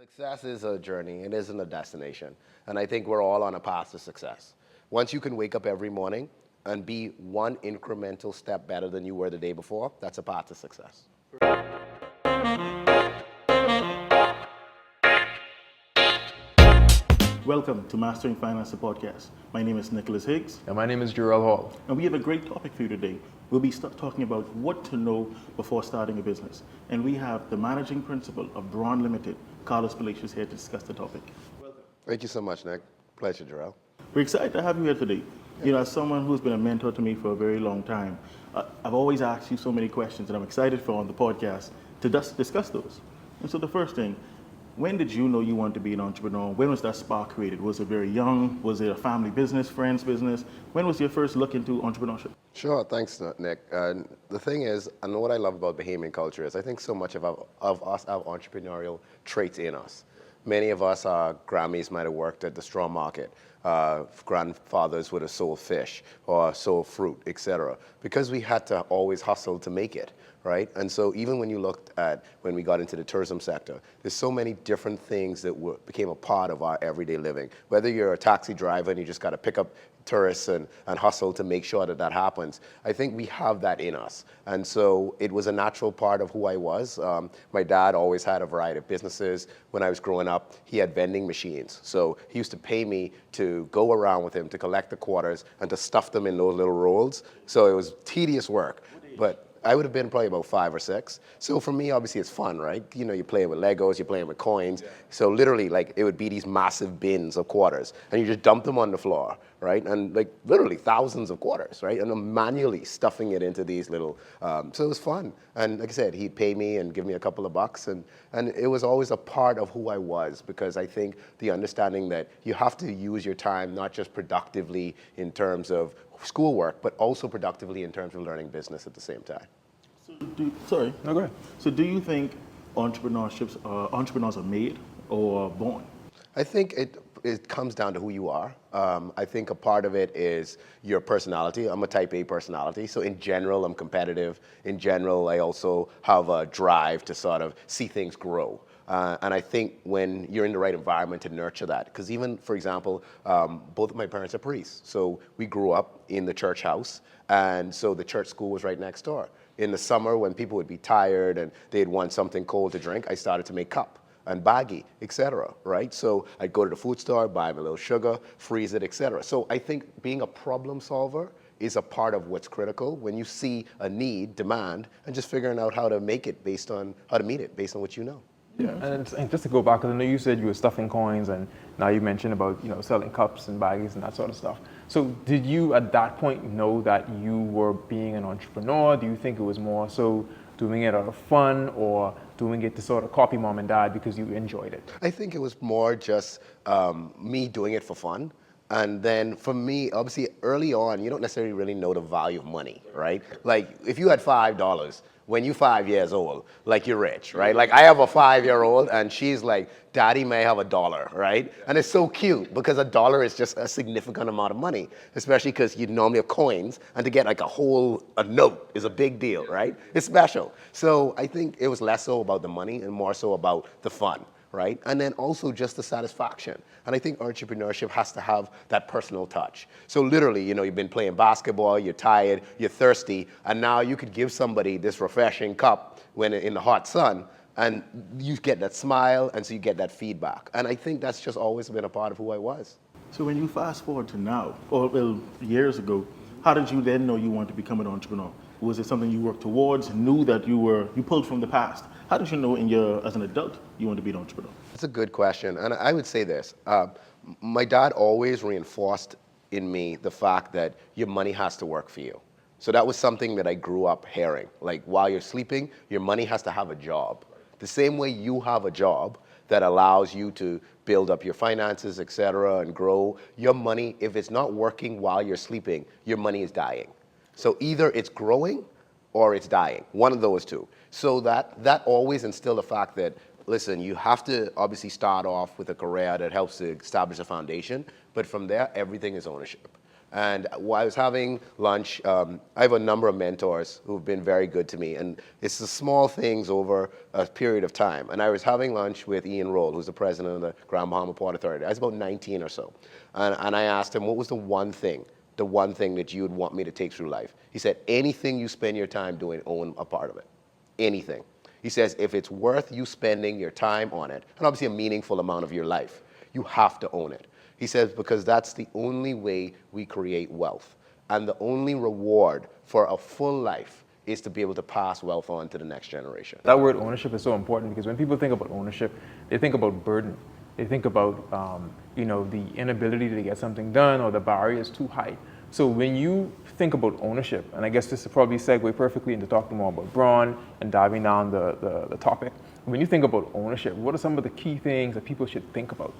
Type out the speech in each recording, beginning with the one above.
Success is a journey, it isn't a destination. And I think we're all on a path to success. Once you can wake up every morning and be one incremental step better than you were the day before, that's a path to success. Welcome to Mastering Finance, the podcast. My name is Nicholas Higgs. And my name is Jarrell Hall. And we have a great topic for you today. We'll be talking about what to know before starting a business. And we have the managing principal of Bron Limited, Palacious, here to discuss the topic. Thank you so much, Nick. Pleasure, Jarrell. We're excited to have you here today. You know, as someone who's been a mentor to me for a very long time, I've always asked you so many questions, and I'm excited for on the podcast to discuss those. And so the first thing, when did you know you wanted to be an entrepreneur? When was that spark created? Was it very young? Was it a family business, friend's business? When was your first look into entrepreneurship? Sure, thanks, Nick. The thing is, I know what I love about Bahamian culture is I think so much of us have entrepreneurial traits in us. Many of us, our Grammys might have worked at the straw market. Grandfathers would have sold fish or sold fruit, etc. Because we had to always hustle to make it, right? And so even when you looked at when we got into the tourism sector, there's so many different things that became a part of our everyday living. Whether you're a taxi driver and you just got to pick up tourists and hustle to make sure that happens. I think we have that in us. And so it was a natural part of who I was. My dad always had a variety of businesses. When I was growing up, he had vending machines. So he used to pay me to go around with him to collect the quarters and to stuff them in those little rolls. So it was tedious work. But I would have been probably about 5 or 6. So for me, obviously, it's fun, right? You know, you're playing with Legos, you're playing with coins. Yeah. So literally, like, it would be these massive bins of quarters, and you just dump them on the floor, right? And like literally thousands of quarters, right? And I'm manually stuffing it into these little. So it was fun. And like I said, he'd pay me and give me a couple of bucks, and it was always a part of who I was, because I think the understanding that you have to use your time not just productively in terms of schoolwork, but also productively in terms of learning business at the same time. So go ahead. So do you think entrepreneurs are made or born? I think it comes down to who you are. I think a part of it is your personality. I'm a type A personality, so in general, I'm competitive. In general, I also have a drive to sort of see things grow. And I think when you're in the right environment to nurture that, because even, for example, both of my parents are priests. So we grew up in the church house, and so the church school was right next door. In the summer, when people would be tired and they'd want something cold to drink, I started to make cup and baggie, etc. Right? So I'd go to the food store, buy them a little sugar, freeze it, etc. So I think being a problem solver is a part of what's critical when you see a need, demand, and just figuring out how to meet it based on what you know. Yeah, and just to go back, because I know you said you were stuffing coins, and now you mentioned about selling cups and baggies and that sort of stuff. So did you at that point know that you were being an entrepreneur? Do you think it was more so doing it out of fun, or doing it to sort of copy mom and dad because you enjoyed it? I think it was more just me doing it for fun. And then for me, obviously early on, you don't necessarily really know the value of money, right? Like if you had $5, when you're 5 years old, like you're rich, right? Like I have a 5-year-old and she's like, Daddy may have $1, right? And it's so cute because $1 is just a significant amount of money, especially because you normally have coins, and to get like a note is a big deal, right? It's special. So I think it was less so about the money and more so about the fun, right? And then also just the satisfaction. And I think entrepreneurship has to have that personal touch. So literally, you've been playing basketball, you're tired, you're thirsty, and now you could give somebody this refreshing cup when in the hot sun, and you get that smile, and so you get that feedback. And I think that's just always been a part of who I was. So when you fast forward to now, or well, years ago, how did you then know you wanted to become an entrepreneur? Was it something you worked towards, knew that you pulled from the past? How did you know as an adult you wanted to be an entrepreneur? That's a good question. And I would say this. My dad always reinforced in me the fact that your money has to work for you. So that was something that I grew up hearing. Like while you're sleeping, your money has to have a job. The same way you have a job that allows you to build up your finances, et cetera, and grow, your money, if it's not working while you're sleeping, your money is dying. So either it's growing or it's dying, one of those two. So that always instilled the fact that, listen, you have to obviously start off with a career that helps to establish a foundation, but from there, everything is ownership. And while I was having lunch, I have a number of mentors who've been very good to me, and it's the small things over a period of time. And I was having lunch with Ian Roll, who's the president of the Grand Bahama Port Authority. I was about 19 or so. And I asked him, what was the one thing that you would want me to take through life? He said, anything you spend your time doing, own a part of it. Anything. He says, if it's worth you spending your time on it, and obviously a meaningful amount of your life, you have to own it. He says, because that's the only way we create wealth. And the only reward for a full life is to be able to pass wealth on to the next generation. That word ownership is so important because when people think about ownership, they think about burden. They think about the inability to get something done, or the barrier is too high. So when you think about ownership, and I guess this will probably segue perfectly into talking more about Bron and diving down the topic. When you think about ownership, what are some of the key things that people should think about?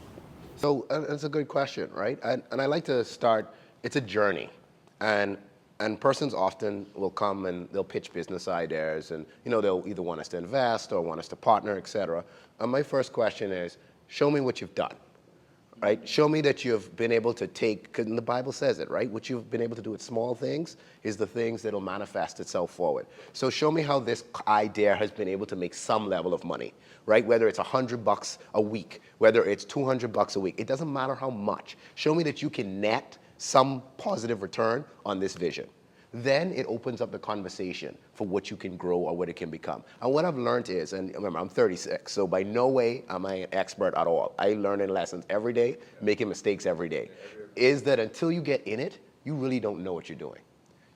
So that's a good question, right? And I like to start, it's a journey. And persons often will come and they'll pitch business ideas, and they'll either want us to invest or want us to partner, et cetera. And my first question is, show me what you've done, right? Show me that you've been able to take, because the Bible says it, right? What you've been able to do with small things is the things that'll manifest itself forward. So show me how this idea has been able to make some level of money, right? Whether it's $100 a week, whether it's $200 a week, it doesn't matter how much. Show me that you can net some positive return on this vision. Then it opens up the conversation for what you can grow or what it can become. And what I've learned is, and remember, I'm 36, so by no way am I an expert at all. I learn in lessons every day, making mistakes every day, is that until you get in it, you really don't know what you're doing.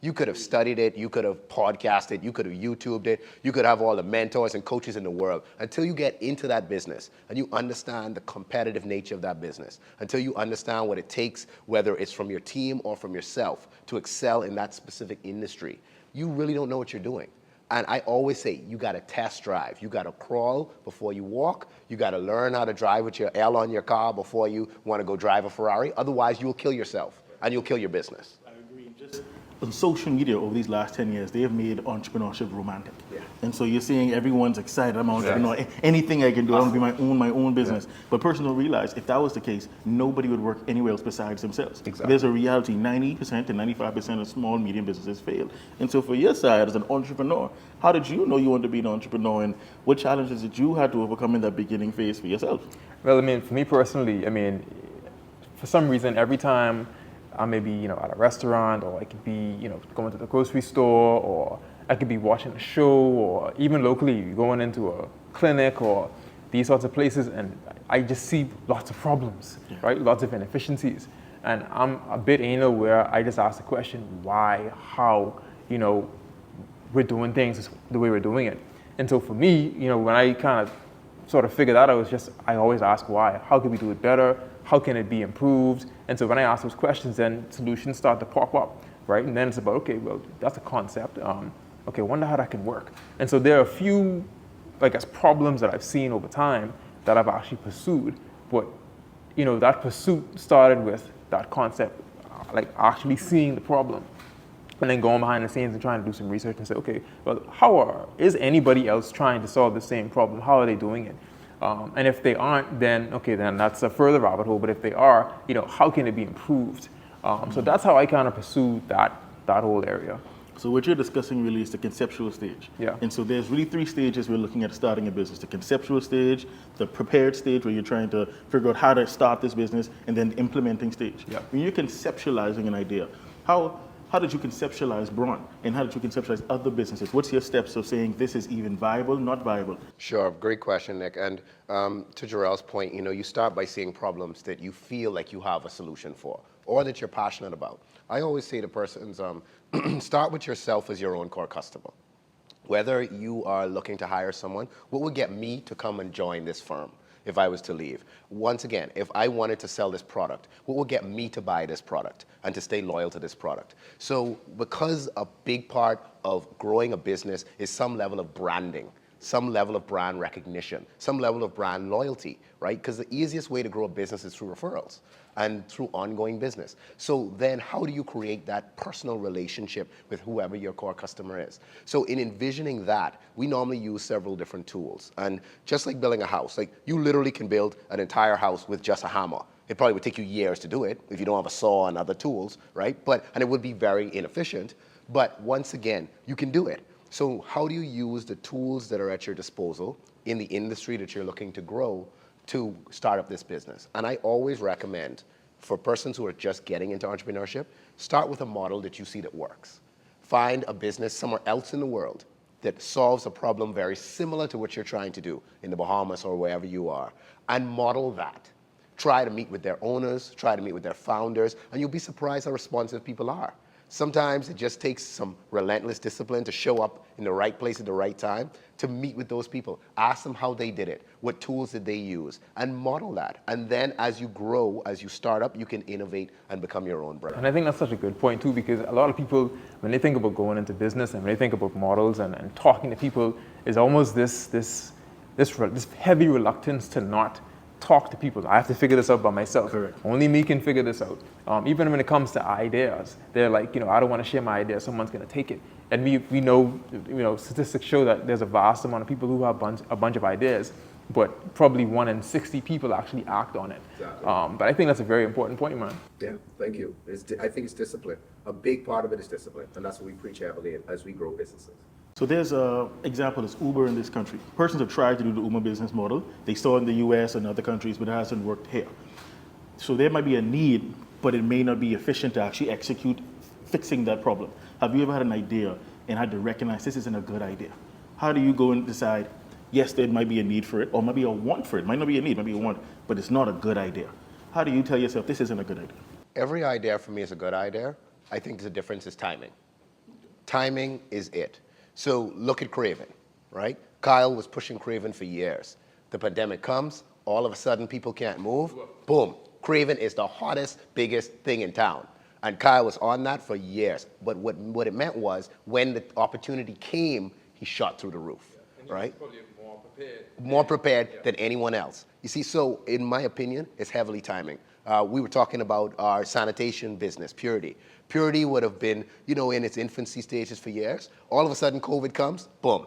You could have studied it, you could have podcasted, you could have YouTubed it, you could have all the mentors and coaches in the world. Until you get into that business and you understand the competitive nature of that business, until you understand what it takes, whether it's from your team or from yourself, to excel in that specific industry, you really don't know what you're doing. And I always say, you gotta test drive. You gotta crawl before you walk. You gotta learn how to drive with your L on your car before you wanna go drive a Ferrari. Otherwise, you'll kill yourself and you'll kill your business. I agree. Just on social media over these last 10 years, they have made entrepreneurship romantic. Yeah. And so you're seeing everyone's excited. I'm an entrepreneur. Yes. Anything I can do, I want to be my own business. Yeah. But persons don't realize if that was the case, nobody would work anywhere else besides themselves. Exactly. There's a reality, 90% to 95% of small, medium businesses fail. And so for your side as an entrepreneur, how did you know you wanted to be an entrepreneur, and what challenges did you have to overcome in that beginning phase for yourself? Well, for me personally, for some reason, every time I may be, at a restaurant, or I could be, going to the grocery store, or I could be watching a show, or even locally going into a clinic or these sorts of places, and I just see lots of problems, right? Lots of inefficiencies. And I'm a bit anal where I just ask the question, why, how, we're doing things the way we're doing it. And so for me, when I kind of sort of figured that out, I always ask why. How can we do it better? How can it be improved? And so when I ask those questions, then solutions start to pop up, right? And then it's about, okay, well, that's a concept. Okay, I wonder how that can work. And so there are a few, problems that I've seen over time that I've actually pursued. But, that pursuit started with that concept, actually seeing the problem. And then going behind the scenes and trying to do some research and say, okay, well, is anybody else trying to solve the same problem? How are they doing it? And if they aren't, then that's a further rabbit hole. But if they are, how can it be improved? So that's how I kind of pursue that whole area. So what you're discussing really is the conceptual stage. Yeah. And so there's really three stages we're looking at starting a business. The conceptual stage, the prepared stage where you're trying to figure out how to start this business, and then the implementing stage. Yeah. When you're conceptualizing an idea, how did you conceptualize Bron, and how did you conceptualize other businesses? What's your steps of saying this is even viable, not viable? Sure, great question, Nick. And to Jarrell's point, you start by seeing problems that you feel like you have a solution for, or that you're passionate about. I always say to persons, start with yourself as your own core customer. Whether you are looking to hire someone, what would get me to come and join this firm if I was to leave? Once again, if I wanted to sell this product, what would get me to buy this product and to stay loyal to this product? So because a big part of growing a business is some level of branding, some level of brand recognition, some level of brand loyalty, right? Because the easiest way to grow a business is through referrals and through ongoing business. So then how do you create that personal relationship with whoever your core customer is? So in envisioning that, we normally use several different tools. And just like building a house, you literally can build an entire house with just a hammer. It probably would take you years to do it if you don't have a saw and other tools, right? And it would be very inefficient. But once again, you can do it. So how do you use the tools that are at your disposal in the industry that you're looking to grow to start up this business? And I always recommend for persons who are just getting into entrepreneurship, start with a model that you see that works. Find a business somewhere else in the world that solves a problem very similar to what you're trying to do in the Bahamas or wherever you are, and model that. Try to meet with their owners, try to meet with their founders, and you'll be surprised how responsive people are. Sometimes it just takes some relentless discipline to show up in the right place at the right time, to meet with those people. Ask them how they did it, what tools did they use, and model that. And then as you grow, as you start up, you can innovate and become your own brand. And I think that's such a good point too, because a lot of people, when they think about going into business and when they think about models and talking to people, is almost this heavy reluctance to not talk to people. I have to figure this out by myself. Correct. Only me can figure this out. Even when it comes to ideas, they're like, I don't want to share my idea. Someone's going to take it. And we know, statistics show that there's a vast amount of people who have a bunch of ideas, but probably 1 in 60 people actually act on it. Exactly. But I think that's a very important point, man. Yeah, thank you. I think it's discipline. A big part of it is discipline, and that's what we preach heavily as we grow businesses. So there's an example, is Uber in this country. Persons have tried to do the Uber business model. They saw it in the US and other countries, but it hasn't worked here. So there might be a need, but it may not be efficient to actually execute fixing that problem. Have you ever had an idea and had to recognize this isn't a good idea? How do you go and decide, yes, there might be a need for it, or maybe a want for it. Might not be a need, might be a want, but it's not a good idea. How do you tell yourself this isn't a good idea? Every idea for me is a good idea. I think the difference is timing. Timing is it. So look at Craven, right? Kyle was pushing Craven for years. The pandemic comes, all of a sudden people can't move, boom. Craven is the hottest, biggest thing in town. And Kyle was on that for years. But what it meant was, when the opportunity came, he shot through the roof, right? Probably More prepared than anyone else. You see, so in my opinion, it's heavily timing. We were talking about our sanitation business, Purity. Purity would have been, in its infancy stages for years. All of a sudden, COVID comes, boom.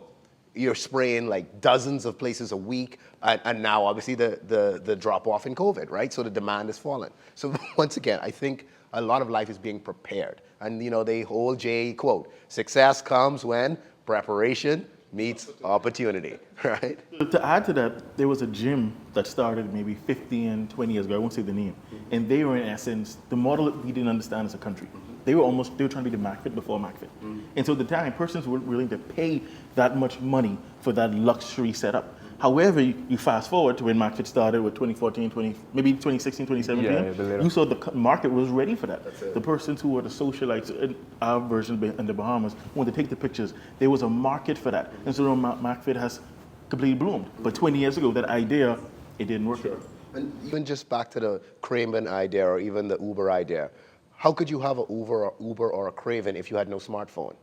You're spraying like dozens of places a week, and now obviously the drop off in COVID, right? So the demand has fallen. So once again, I think a lot of life is being prepared. And the whole J quote, success comes when preparation meets opportunity, right? To add to that, there was a gym that started maybe 15, 20 years ago, I won't say the name, and they were in essence, the model that we didn't understand as a country. They were trying to be the McFit before McFit. And so at the time, persons weren't willing to pay that much money for that luxury setup. However, you fast forward to when McFit started with 2014, maybe 2016, 2017, you saw the market was ready for that. The persons who were the socialites, in our version in the Bahamas, wanted to take the pictures. There was a market for that. And so McFit has completely bloomed. But 20 years ago, that idea, it didn't work. Sure. And even just back to the Craven idea or even the Uber idea, how could you have an Uber or a Craven if you had no smartphone?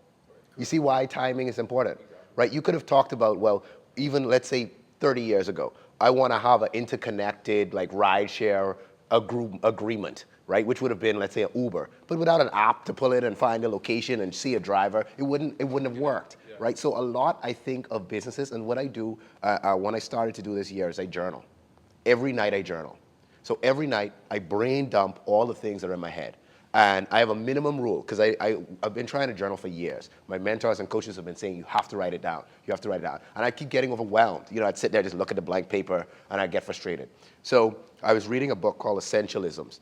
You see why timing is important, right? You could have talked about, well, even let's say 30 years ago, I want to have an interconnected like rideshare agreement, right? Which would have been, let's say, an Uber, but without an app to pull in and find a location and see a driver, it wouldn't have worked, right? So a lot, I think, of businesses, and what I do when I started to do this year is I journal. Every night I journal. So every night I brain dump all the things that are in my head. And I have a minimum rule, because I've been trying to journal for years. My mentors and coaches have been saying, you have to write it down. You have to write it down. And I keep getting overwhelmed. I'd sit there, just look at the blank paper, and I'd get frustrated. So I was reading a book called Essentialisms.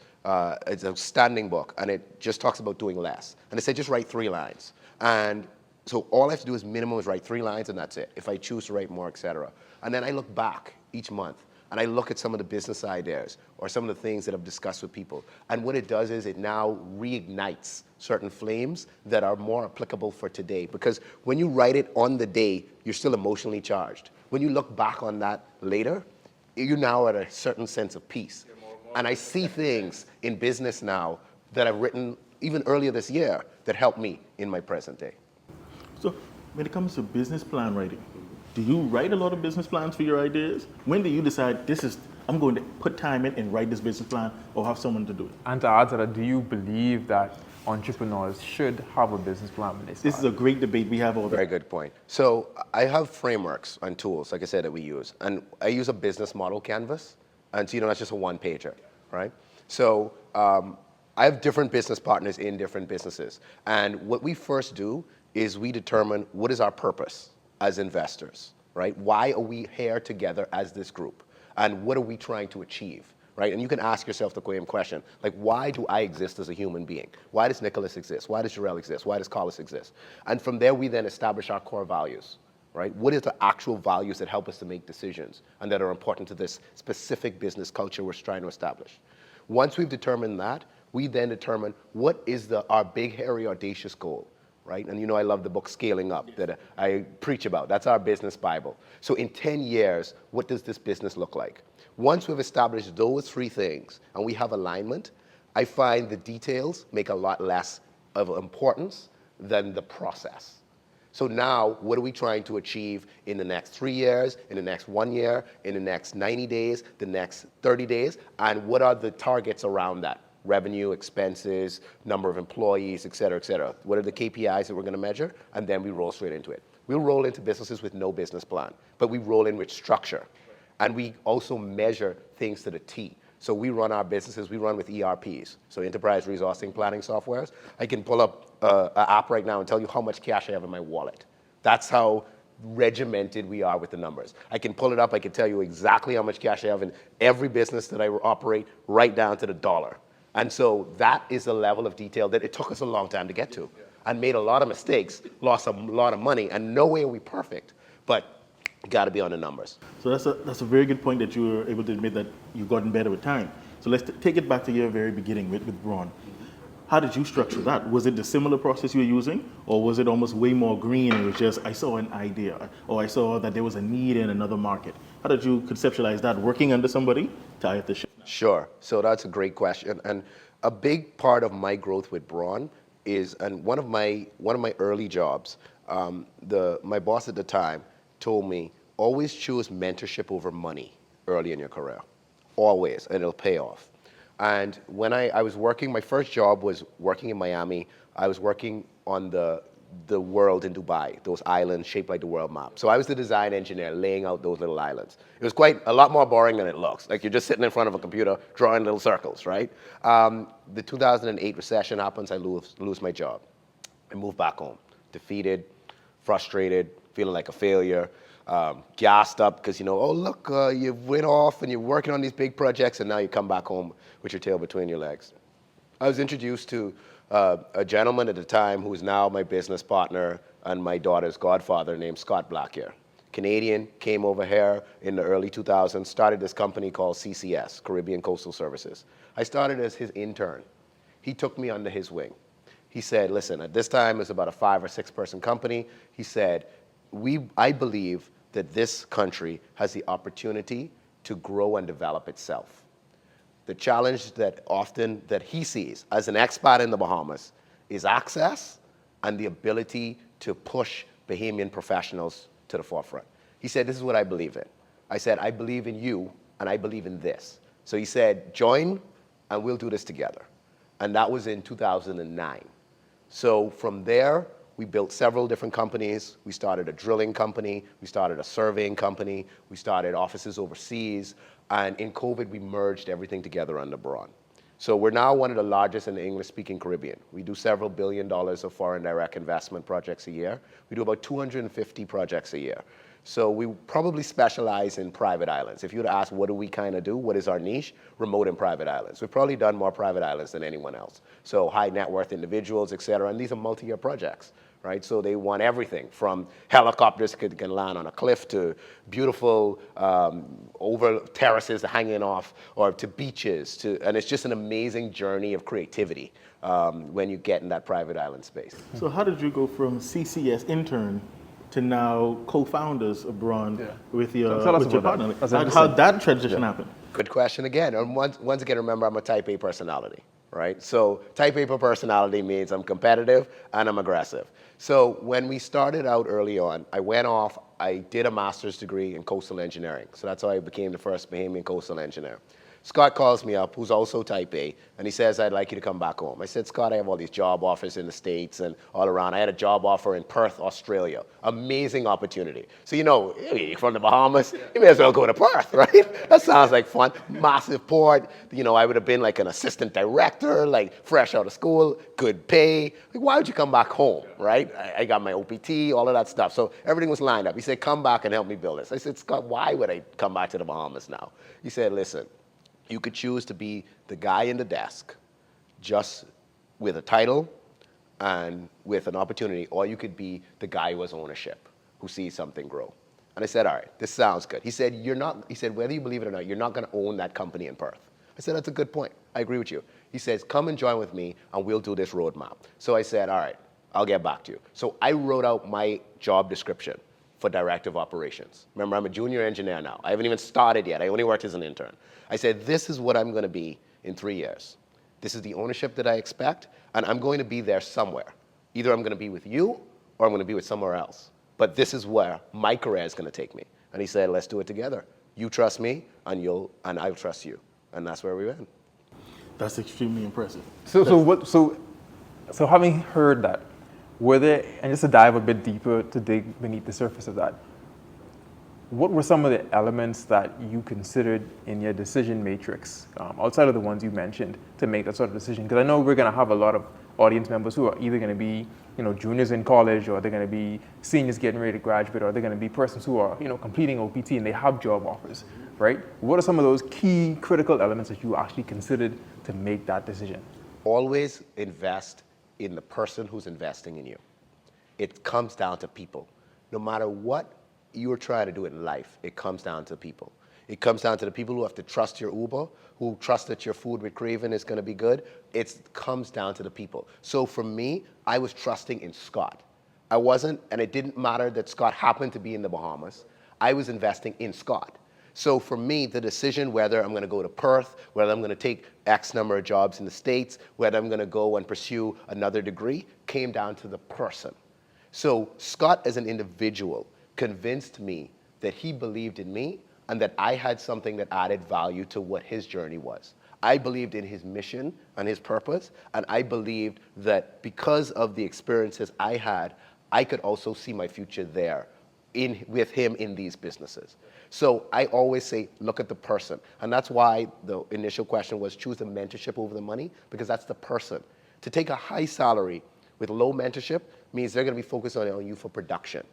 It's a standing book, and it just talks about doing less. And it said, just write 3 lines. And so all I have to do is minimum is write 3 lines, and that's it. If I choose to write more, etc. And then I look back each month, and I look at some of the business ideas or some of the things that I've discussed with people. And what it does is it now reignites certain flames that are more applicable for today. Because when you write it on the day, you're still emotionally charged. When you look back on that later, you're now at a certain sense of peace. And I see things in business now that I've written even earlier this year that help me in my present day. So when it comes to business plan writing, do you write a lot of business plans for your ideas? When do you decide I'm going to put time in and write this business plan, or have someone to do it? And to add to that, do you believe that entrepreneurs should have a business plan when they start? This is a great debate we have all the Very good point. So I have frameworks and tools, like I said, that we use. And I use a business model canvas. And so, that's just a 1-pager. right? So I have different business partners in different businesses. And what we first do is we determine what is our purpose as investors, right? Why are we here together as this group? And what are we trying to achieve, right? And you can ask yourself the same question, like, why do I exist as a human being? Why does Nicholas exist? Why does Jarrell exist? Why does Carlos exist? And from there, we then establish our core values, right? What is the actual values that help us to make decisions and that are important to this specific business culture we're trying to establish? Once we've determined that, we then determine what is our big, hairy, audacious goal, right? And you know I love the book Scaling Up that I preach about. That's our business Bible. So in 10 years, what does this business look like? Once we've established those three things and we have alignment, I find the details make a lot less of importance than the process. So now, what are we trying to achieve in the next 3 years, in the next 1 year, in the next 90 days, the next 30 days, and what are the targets around that? Revenue, expenses, number of employees, et cetera, et cetera. What are the KPIs that we're gonna measure? And then we roll straight into it. We'll roll into businesses with no business plan, but we roll in with structure. And we also measure things to the T. So we run our businesses, we run with ERPs, so enterprise resourcing planning softwares. I can pull up an app right now and tell you how much cash I have in my wallet. That's how regimented we are with the numbers. I can pull it up, I can tell you exactly how much cash I have in every business that I operate, right down to the dollar. And so that is a level of detail that it took us a long time to get to. And made a lot of mistakes, lost a lot of money, and no way are we perfect, but got to be on the numbers. So that's a very good point that you were able to admit that you've gotten better with time. So let's take it back to your very beginning with Bron. How did you structure that? Was it the similar process you were using, or was it almost way more green? It was just, I saw an idea, or I saw that there was a need in another market. How did you conceptualize that, working under somebody to hire the ship? Sure. So that's a great question. And a big part of my growth with Bron is, and one of my early jobs, my boss at the time told me, always choose mentorship over money early in your career. Always, and it'll pay off. And when I was working, my first job was working in Miami. I was working on the world in Dubai, those islands shaped like the world map. So I was the design engineer laying out those little islands. It was quite a lot more boring than it looks. Like you're just sitting in front of a computer drawing little circles, right? The 2008 recession happens, I lose my job. I move back home, defeated, frustrated, feeling like a failure, gassed up because, oh, look, you went off and you're working on these big projects and now you come back home with your tail between your legs. I was introduced to a gentleman at the time who is now my business partner and my daughter's godfather named Scott Blackyer. Canadian, came over here in the early 2000s, started this company called CCS, Caribbean Coastal Services. I started as his intern. He took me under his wing. He said, listen, at this time it's about a 5 or 6 person company. He said, I believe that this country has the opportunity to grow and develop itself. The challenge that he sees as an expat in the Bahamas is access and the ability to push Bahamian professionals to the forefront. He said, this is what I believe in. I said, I believe in you and I believe in this. So he said, join and we'll do this together. And that was in 2009. So from there, we built several different companies. We started a drilling company. We started a surveying company. We started offices overseas. And in COVID, we merged everything together under Bron. So we're now one of the largest in the English-speaking Caribbean. We do several $1 billion of foreign direct investment projects a year. We do about 250 projects a year. So we probably specialize in private islands. If you were to ask what do we kind of do, what is our niche? Remote and private islands. We've probably done more private islands than anyone else. So high net worth individuals, et cetera, and these are multi-year projects. Right? So they want everything from helicopters that can land on a cliff to beautiful over terraces hanging off, or to beaches, and it's just an amazing journey of creativity when you get in that private island space. So how did you go from CCS intern to now co-founders of Bron with your partner? How that transition happened? Good question again. And once again, remember, I'm a type A personality. Right? So type A personality means I'm competitive and I'm aggressive. So when we started out early on, I went off, I did a master's degree in coastal engineering. So that's how I became the first Bahamian coastal engineer. Scott calls me up, who's also type A, and he says, I'd like you to come back home. I said, Scott, I have all these job offers in the States and all around. I had a job offer in Perth, Australia. Amazing opportunity. So, you're from the Bahamas, you may as well go to Perth, right? That sounds like fun. Massive port. I would have been like an assistant director, like fresh out of school, good pay. Like, why would you come back home, right? I got my OPT, all of that stuff. So everything was lined up. He said, come back and help me build this. I said, Scott, why would I come back to the Bahamas now? He said, listen, you could choose to be the guy in the desk just with a title and with an opportunity, or you could be the guy who has ownership, who sees something grow. And I said, all right, this sounds good. He said, whether you believe it or not, you're not going to own that company in Perth. I said, that's a good point. I agree with you. He says, come and join with me and we'll do this roadmap. So I said, all right, I'll get back to you. So I wrote out my job description for director of operations. Remember, I'm a junior engineer now. I haven't even started yet. I only worked as an intern. I said, this is what I'm going to be in 3 years. This is the ownership that I expect, and I'm going to be there somewhere. Either I'm going to be with you or I'm going to be with somewhere else. But this is where my career is going to take me. And he said, let's do it together. You trust me, and I'll trust you. And that's where we went. That's extremely impressive. So having heard that, were there, and just to dive a bit deeper to dig beneath the surface of that, what were some of the elements that you considered in your decision matrix, outside of the ones you mentioned, to make that sort of decision? Because I know we're going to have a lot of audience members who are either going to be, juniors in college, or they're going to be seniors getting ready to graduate, or they're going to be persons who are, completing OPT and they have job offers, right? What are some of those key critical elements that you actually considered to make that decision? Always invest in the person who's investing in you. It comes down to people. No matter what you're trying to do in life, it comes down to people. It comes down to the people who have to trust your Uber, who trust that your food with Craven is going to be good. It comes down to the people. So for me, I was trusting in Scott. I wasn't, and it didn't matter that Scott happened to be in the Bahamas. I was investing in Scott. So for me, the decision whether I'm going to go to Perth, whether I'm going to take X number of jobs in the States, whether I'm going to go and pursue another degree, came down to the person. So Scott as an individual convinced me that he believed in me and that I had something that added value to what his journey was. I believed in his mission and his purpose, and I believed that because of the experiences I had, I could also see my future there with him in these businesses. So I always say, look at the person. And that's why the initial question was choose the mentorship over the money, because that's the person. To take a high salary with low mentorship means they're going to be focused on you for production.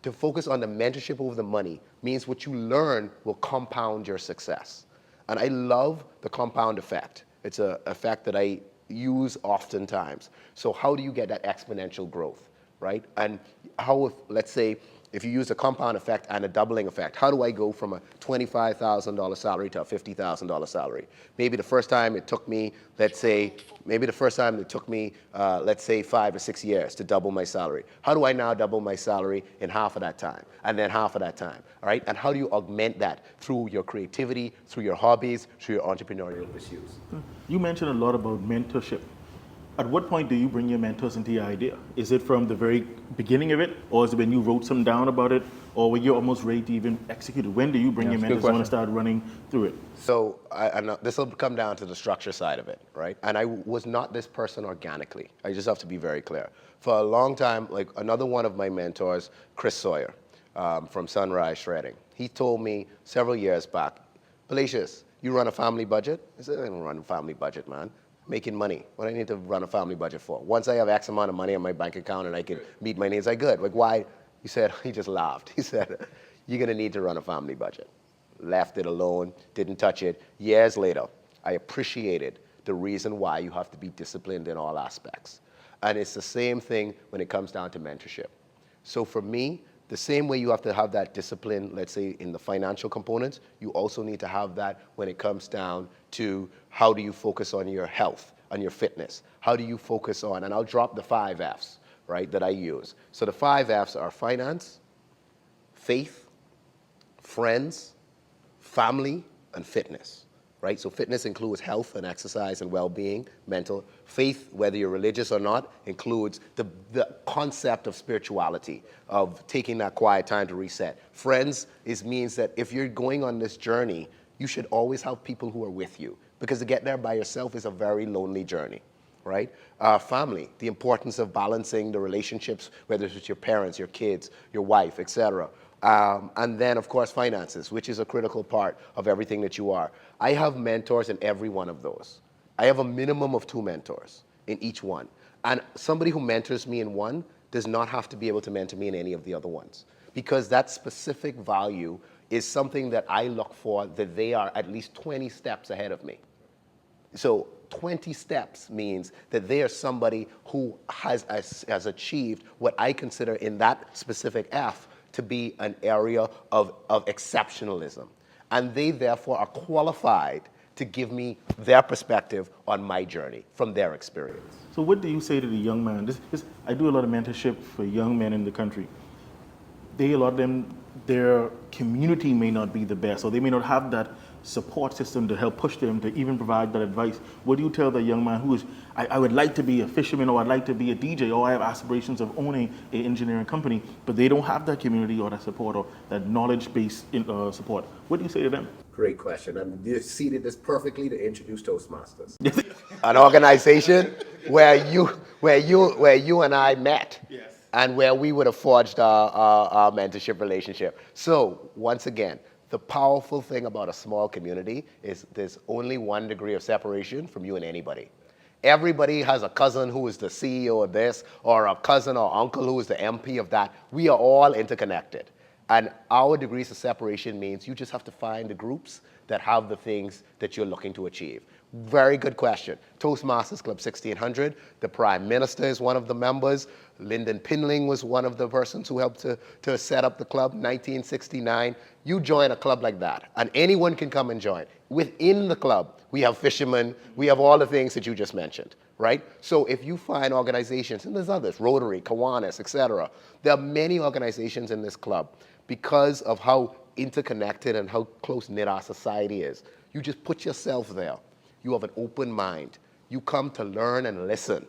To focus on the mentorship over the money means what you learn will compound your success. And I love the compound effect. It's an effect that I use oftentimes. So how do you get that exponential growth, right? And how, let's say, if you use a compound effect and a doubling effect, how do I go from a $25,000 salary to a $50,000 salary? Maybe the first time it took me, let's say 5 or 6 years to double my salary. How do I now double my salary in half of that time, and then half of that time, all right? And how do you augment that through your creativity, through your hobbies, through your entrepreneurial pursuits? You mentioned a lot about mentorship. At what point do you bring your mentors into your idea? Is it from the very beginning of it, or is it when you wrote some down about it, or when you're almost ready to even execute it? When do you bring your mentors and want to start running through it? So this will come down to the structure side of it, right? And I was not this person organically. I just have to be very clear. For a long time, like another one of my mentors, Chris Sawyer from Sunrise Shredding, he told me several years back, Palacious, you run a family budget? I said, I don't run a family budget, man. Making money. What do I need to run a family budget for? Once I have X amount of money in my bank account and I can meet my needs, I good. Like why? He just laughed. He said, you're gonna need to run a family budget. Left it alone, didn't touch it. Years later, I appreciated the reason why you have to be disciplined in all aspects. And it's the same thing when it comes down to mentorship. So for me, the same way you have to have that discipline, let's say in the financial components, you also need to have that when it comes down to how do you focus on your health, on your fitness? How do you focus on, and I'll drop the 5 Fs, right, that I use. So the 5 Fs are finance, faith, friends, family, and fitness. Right? So fitness includes health and exercise and well-being, mental. Faith, whether you're religious or not, includes the concept of spirituality, of taking that quiet time to reset. Friends means that if you're going on this journey you should always have people who are with you, because to get there by yourself is a very lonely journey, right? Family, the importance of balancing the relationships, whether it's with your parents, your kids, your wife, etc. And then, of course, finances, which is a critical part of everything that you are. I have mentors in every one of those. I have a minimum of 2 mentors in each one. And somebody who mentors me in one does not have to be able to mentor me in any of the other ones, because that specific value is something that I look for, that they are at least 20 steps ahead of me. So 20 steps means that they are somebody who has achieved what I consider in that specific F to be an area of exceptionalism. And they therefore are qualified to give me their perspective on my journey from their experience. So what do you say to the young man? I do a lot of mentorship for young men in the country. A lot of them, their community may not be the best, or they may not have that support system to help push them to even provide that advice. What do you tell the young man who is, I would like to be a fisherman, or I'd like to be a DJ, or I have aspirations of owning an engineering company, but they don't have that community or that support or that knowledge-based support? What do you say to them? Great question. And you seated this perfectly to introduce Toastmasters. An organization where you and I met. Yes. And where we would have forged our mentorship relationship. So once again, the powerful thing about a small community is there's only 1 degree of separation from you and anybody. Everybody has a cousin who is the CEO of this, or a cousin or uncle who is the MP of that. We are all interconnected. And our degrees of separation means you just have to find the groups that have the things that you're looking to achieve. Very good question. Toastmasters Club 1600, the Prime Minister is one of the members. Lyndon Pinling was one of the persons who helped to set up the club, 1969. You join a club like that, and anyone can come and join. Within the club, we have fishermen, we have all the things that you just mentioned, right? So if you find organizations, and there's others, Rotary, Kiwanis, etc. There are many organizations in this club because of how interconnected and how close-knit our society is. You just put yourself there. You have an open mind. You come to learn and listen,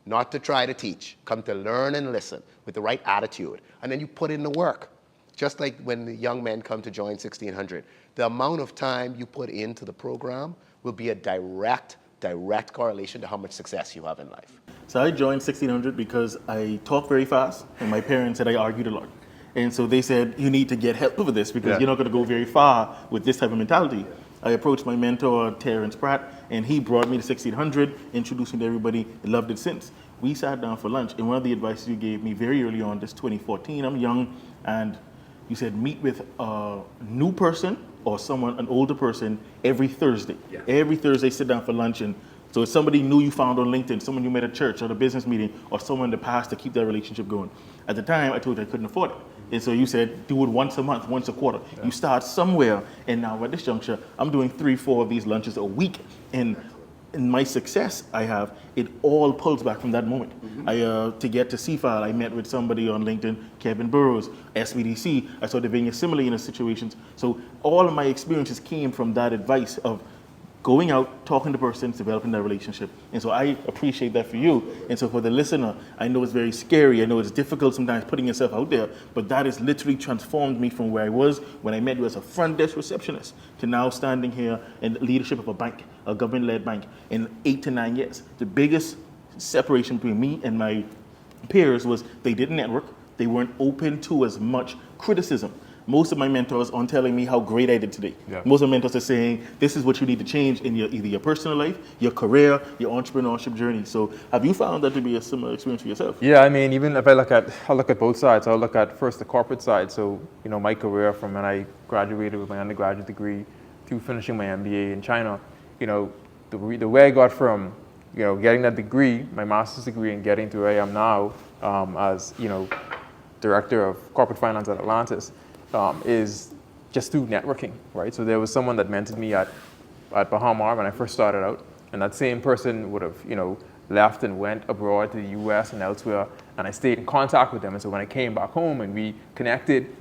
not to try to teach. Come to learn and listen with the right attitude. And then you put in the work. Just like when the young men come to join 1600. The amount of time you put into the program will be a direct correlation to how much success you have in life. So I joined 1600 because I talk very fast, and my parents said I argued a lot. And so they said, you need to get help with this because you're not going to go very far with this type of mentality. I approached my mentor, Terrence Pratt, and he brought me to 1600, introduced me to everybody, loved it since. We sat down for lunch, and one of the advice you gave me very early on, this 2014, I'm young, and you said meet with a new person or someone, an older person, every Thursday. Yeah. Every Thursday, sit down for lunch, and so it's somebody new you found on LinkedIn, someone you met at church or at a business meeting, or someone in the past to keep that relationship going. At the time, I told you I couldn't afford it. And so you said, do it once a month, once a quarter. Yeah. You start somewhere, and now at this juncture, I'm doing 3-4 of these lunches a week. And in my success I have, it all pulls back from that moment. Mm-hmm. To get to CFAL, I met with somebody on LinkedIn, Kevin Burrows, SBDC. I saw the Vineyard similarly in the situations. So all of my experiences came from that advice of going out, talking to persons, developing that relationship. And so I appreciate that for you. And so for the listener, I know it's very scary. I know it's difficult sometimes putting yourself out there, but that has literally transformed me from where I was when I met you as a front desk receptionist to now standing here in the leadership of a bank, a government-led bank, in 8 to 9 years. The biggest separation between me and my peers was they didn't network. They weren't open to as much criticism. Most of my mentors aren't telling me how great I did today. Yeah. Most of my mentors are saying, this is what you need to change in either your personal life, your career, your entrepreneurship journey. So have you found that to be a similar experience for yourself? Yeah, I mean, even if I look at both sides. I'll look at first the corporate side. So, you know, my career from when I graduated with my undergraduate degree to finishing my MBA in China, you know, the way I got from, you know, getting that degree, my master's degree, and getting to where I am now as, you know, director of corporate finance at Atlantis, is just through networking, right? So there was someone that mentored me at Bahamar when I first started out, and that same person would have, you know, left and went abroad to the US and elsewhere, and I stayed in contact with them. And so when I came back home and we connected,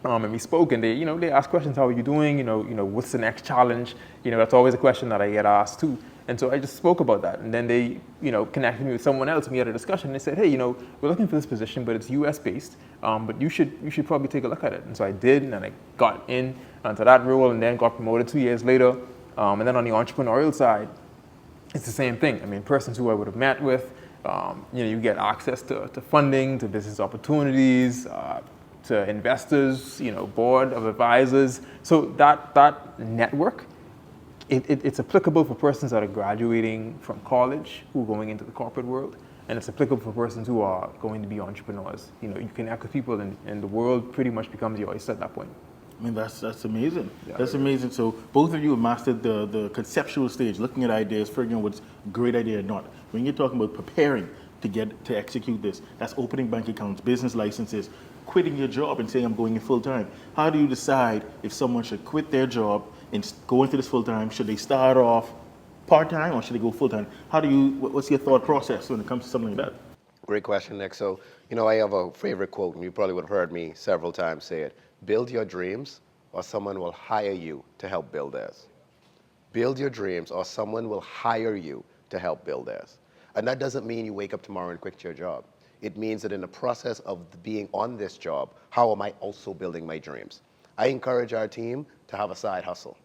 and we spoke, and they asked questions, how are you doing? You know, what's the next challenge? You know, that's always a question that I get asked too. And so I just spoke about that. And then they, connected me with someone else, and we had a discussion. They said, hey, we're looking for this position, but it's US based, but you should probably take a look at it. And so I did, and then I got into that role, and then got promoted 2 years later. And then on the entrepreneurial side, it's the same thing. I mean, persons who I would have met with, you get access to funding, to business opportunities, to investors, board of advisors. So that network, it's applicable for persons that are graduating from college who are going into the corporate world, and it's applicable for persons who are going to be entrepreneurs. You connect with people, and the world pretty much becomes your oyster at that point. I mean, that's amazing. Yeah. That's amazing. So both of you have mastered the conceptual stage, looking at ideas, figuring out what's a great idea or not. When you're talking about preparing to execute this, that's opening bank accounts, business licenses, quitting your job and saying I'm going in full time. How do you decide if someone should quit their job and go into this full time? Should they start off part time or should they go full time? What's your thought process when it comes to something like that? Great question, Nick. So, I have a favorite quote, and you probably would have heard me several times say it. Build your dreams, or someone will hire you to help build theirs. Build your dreams, or someone will hire you to help build theirs. And that doesn't mean you wake up tomorrow and quit your job. It means that in the process of being on this job, how am I also building my dreams? I encourage our team to have a side hustle.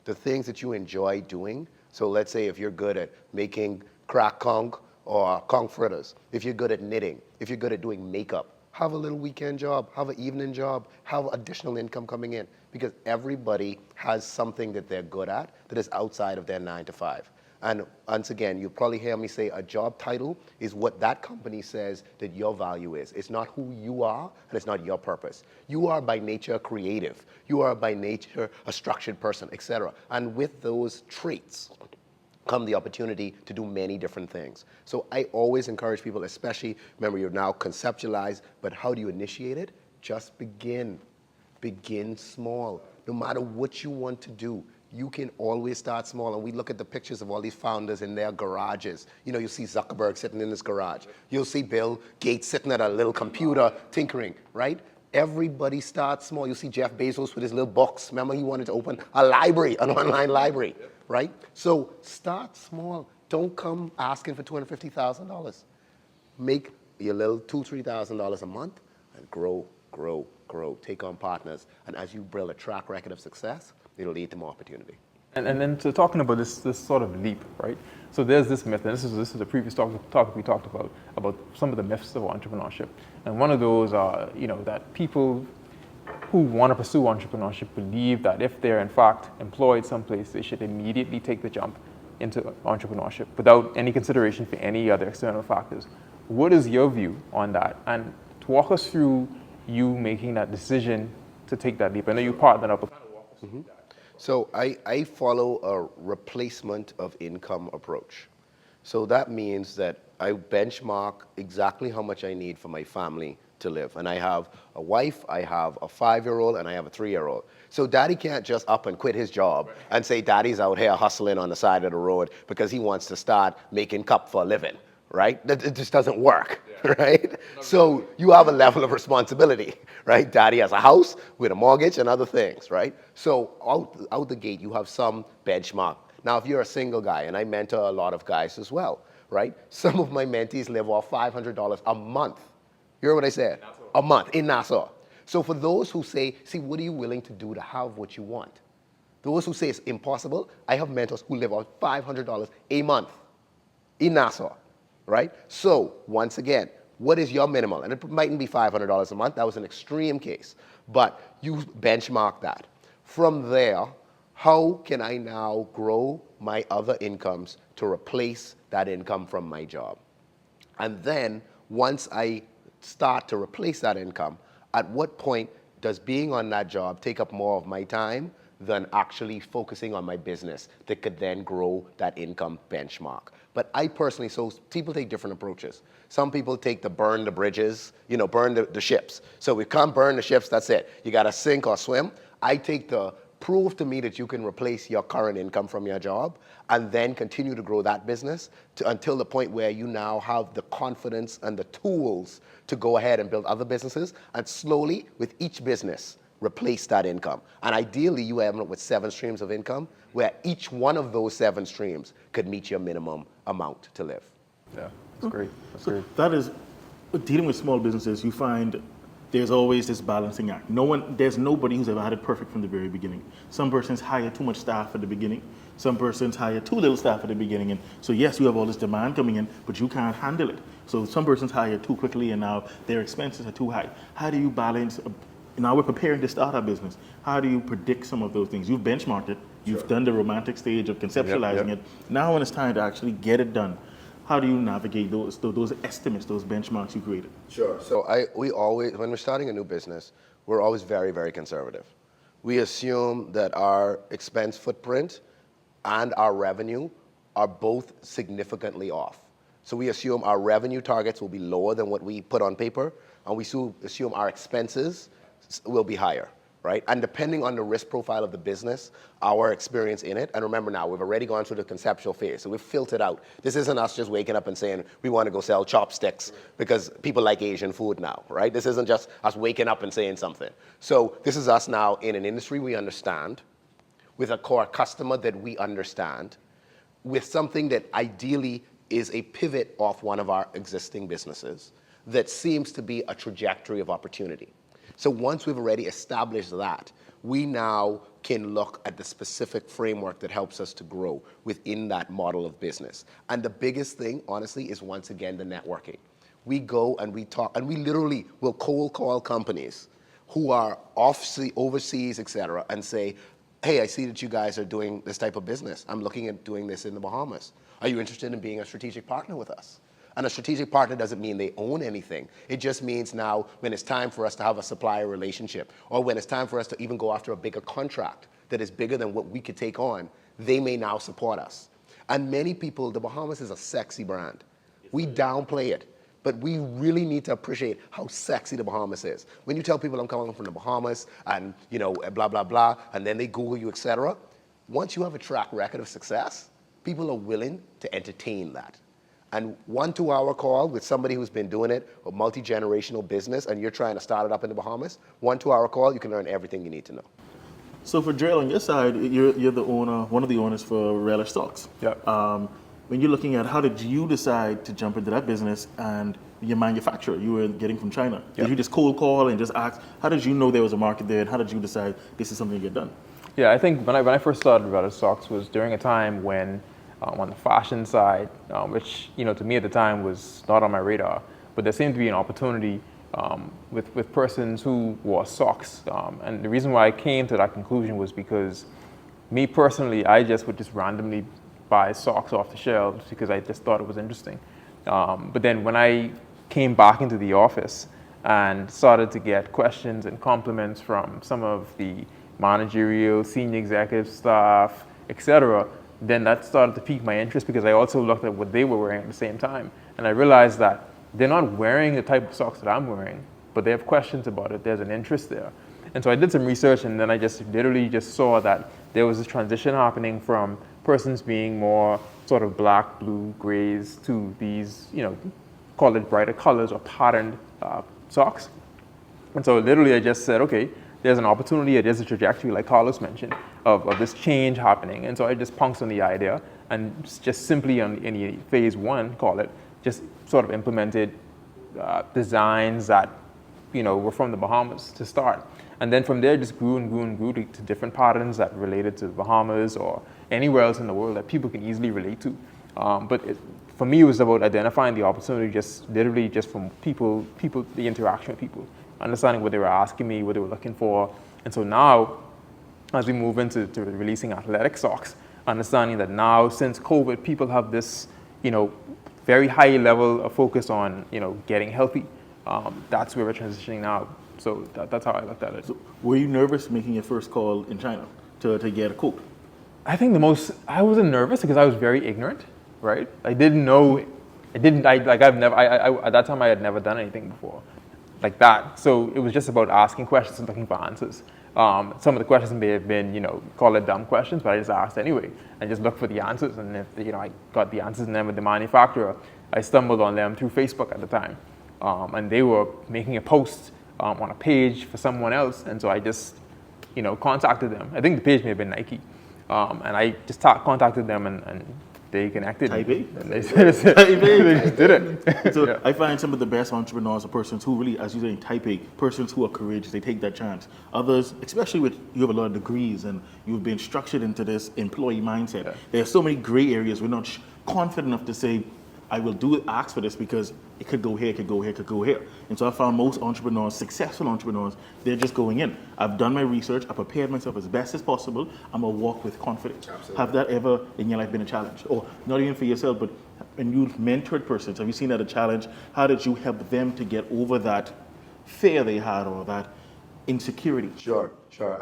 The things that you enjoy doing. So let's say if you're good at making crack conch or conch fritters, if you're good at knitting, if you're good at doing makeup, have a little weekend job, have an evening job, have additional income coming in. Because everybody has something that they're good at that is outside of their 9 to 5. And once again, you'll probably hear me say a job title is what that company says that your value is. It's not who you are, and it's not your purpose. You are by nature creative. You are by nature a structured person, etc. And with those traits come the opportunity to do many different things. So I always encourage people, especially, remember you've now conceptualized, but how do you initiate it? Just begin. Begin small. No matter what you want to do, you can always start small. And we look at the pictures of all these founders in their garages. You see Zuckerberg sitting in his garage. You'll see Bill Gates sitting at a little computer tinkering, right? Everybody starts small. You see Jeff Bezos with his little books. Remember, he wanted to open a library, an online library, right? So start small. Don't come asking for $250,000. Make your little $2,000, $3,000 a month and grow, grow, grow. Take on partners. And as you build a track record of success, it'll lead to more opportunity. And then so talking about this sort of leap, right? So there's this myth, and this is a previous talk we talked about some of the myths of entrepreneurship. And one of those are, that people who want to pursue entrepreneurship believe that if they're in fact employed someplace, they should immediately take the jump into entrepreneurship without any consideration for any other external factors. What is your view on that? And to walk us through you making that decision to take that leap. I know you partnered up. So I follow a replacement of income approach. So that means that I benchmark exactly how much I need for my family to live. And I have a wife, I have a 5-year-old, and I have a 3-year-old. So daddy can't just up and quit his job and say daddy's out here hustling on the side of the road because he wants to start making cup for a living, right? It just doesn't work, right? So you have a level of responsibility, right? Daddy has a house with a mortgage and other things, right? So out the gate, you have some benchmark. Now, if you're a single guy, and I mentor a lot of guys as well, right? Some of my mentees live off $500 a month. You heard what I said? A month in Nassau. So for those who say, see, what are you willing to do to have what you want? Those who say it's impossible, I have mentors who live off $500 a month in Nassau, right? So once again, what is your minimal? And it mightn't be $500 a month. That was an extreme case. But you benchmark that. From there, how can I now grow my other incomes to replace that income from my job? And then once I start to replace that income, at what point does being on that job take up more of my time than actually focusing on my business that could then grow that income benchmark? But I personally, so people take different approaches. Some people take the burn the bridges, burn the ships. So we can't burn the ships, that's it. You gotta sink or swim. I take the prove to me that you can replace your current income from your job and then continue to grow that business until the point where you now have the confidence and the tools to go ahead and build other businesses. And slowly, with each business, replace that income. And ideally, you end up with 7 streams of income where each one of those 7 streams could meet your minimum amount to live. Yeah, that's great. That's So great. that is, dealing with small businesses, you find there's always this balancing act. There's nobody who's ever had it perfect from the very beginning. Some persons hire too much staff at the beginning. Some persons hire too little staff at the beginning. And so yes, you have all this demand coming in, but you can't handle it. So some persons hire too quickly and now their expenses are too high. How do you balance? Now we're preparing to start our business. How do you predict some of those things? You've benchmarked it. You've done the romantic stage of conceptualizing it. Now when it's time to actually get it done, how do you navigate those estimates, those benchmarks you created? Sure. So we always, when we're starting a new business, we're always very, very conservative. We assume that our expense footprint and our revenue are both significantly off. So we assume our revenue targets will be lower than what we put on paper, and we assume our expenses will be higher, right? And depending on the risk profile of the business, our experience in it, and remember now, we've already gone through the conceptual phase, so we've filtered out. This isn't us just waking up and saying, we want to go sell chopsticks because people like Asian food now, right? This isn't just us waking up and saying something. So this is us now in an industry we understand, with a core customer that we understand, with something that ideally is a pivot off one of our existing businesses that seems to be a trajectory of opportunity. So once we've already established that, we now can look at the specific framework that helps us to grow within that model of business. And the biggest thing, honestly, is once again the networking. We go and we talk, and we literally will cold call companies who are overseas, et cetera, and say, hey, I see that you guys are doing this type of business. I'm looking at doing this in the Bahamas. Are you interested in being a strategic partner with us? And a strategic partner doesn't mean they own anything. It just means now when it's time for us to have a supplier relationship, or when it's time for us to even go after a bigger contract that is bigger than what we could take on, they may now support us. And many people, the Bahamas is a sexy brand. We downplay it, but we really need to appreciate how sexy the Bahamas is. When you tell people I'm coming from the Bahamas and blah, blah, blah, and then they Google you, et cetera, once you have a track record of success, people are willing to entertain that. And 1 2-hour call with somebody who's been doing it, a multi-generational business, and you're trying to start it up in the Bahamas, 1 2-hour call, you can learn everything you need to know. So for Drell, on your side, you're the owner, one of the owners for Relish Stocks. Yeah. When you're looking at how did you decide to jump into that business and your manufacturer you were getting from China? Yeah. Did you just cold call and just ask, how did you know there was a market there, and how did you decide this is something to get done? Yeah, I think when I first started Palacious Socks was during a time when on the fashion side, which to me at the time was not on my radar, but there seemed to be an opportunity with persons who wore socks. And the reason why I came to that conclusion was because me personally, I would just randomly buy socks off the shelves because I just thought it was interesting. But then when I came back into the office and started to get questions and compliments from some of the managerial, senior executive staff, etc., then that started to pique my interest because I also looked at what they were wearing at the same time. And I realized that they're not wearing the type of socks that I'm wearing, but they have questions about it. There's an interest there. And so I did some research, and then I just literally saw that there was this transition happening from persons being more sort of black, blue, grays to these, call it brighter colors or patterned socks. And so literally I just said, okay, there's an opportunity, there's a trajectory, like Carlos mentioned, of this change happening. And so I just pounced on the idea and just simply in phase 1, call it, just sort of implemented designs that, were from the Bahamas to start. And then from there, just grew and grew and grew to different patterns that related to the Bahamas or anywhere else in the world that people can easily relate to. For me, it was about identifying the opportunity literally from people, the interaction with people, understanding what they were asking me, what they were looking for. And so now, as we move into releasing athletic socks, understanding that now, since COVID, people have this, very high level of focus on, getting healthy. That's where we're transitioning now. So that's how I looked at it. So were you nervous making your first call in China to get a quote? I think I wasn't nervous because I was very ignorant, right? I didn't know, at that time I had never done anything before like that. So it was just about asking questions and looking for answers. Some of the questions may have been, call it dumb questions, but I just asked anyway and just looked for the answers. And if, I got the answers, and then with the manufacturer, I stumbled on them through Facebook at the time. And they were making a post on a page for someone else, and so I just, contacted them. I think the page may have been Nike, and I just contacted them, and they connected. Type me. A. And they said, Type A. they just did it. So Yeah. I find some of the best entrepreneurs are persons who really, as you say, type A, persons who are courageous, they take that chance. Others, especially with, you have a lot of degrees and you've been structured into this employee mindset. Yeah. There are so many gray areas we're not confident enough to say, I will ask for this because it could go here, it could go here, it could go here. And so I found most entrepreneurs, successful entrepreneurs, they're just going in. I've done my research, I prepared myself as best as possible, I'm gonna walk with confidence. Absolutely. Have that ever in your life been a challenge? Or not even for yourself, but when you've mentored persons, have you seen that a challenge? How did you help them to get over that fear they had or that insecurity? Sure.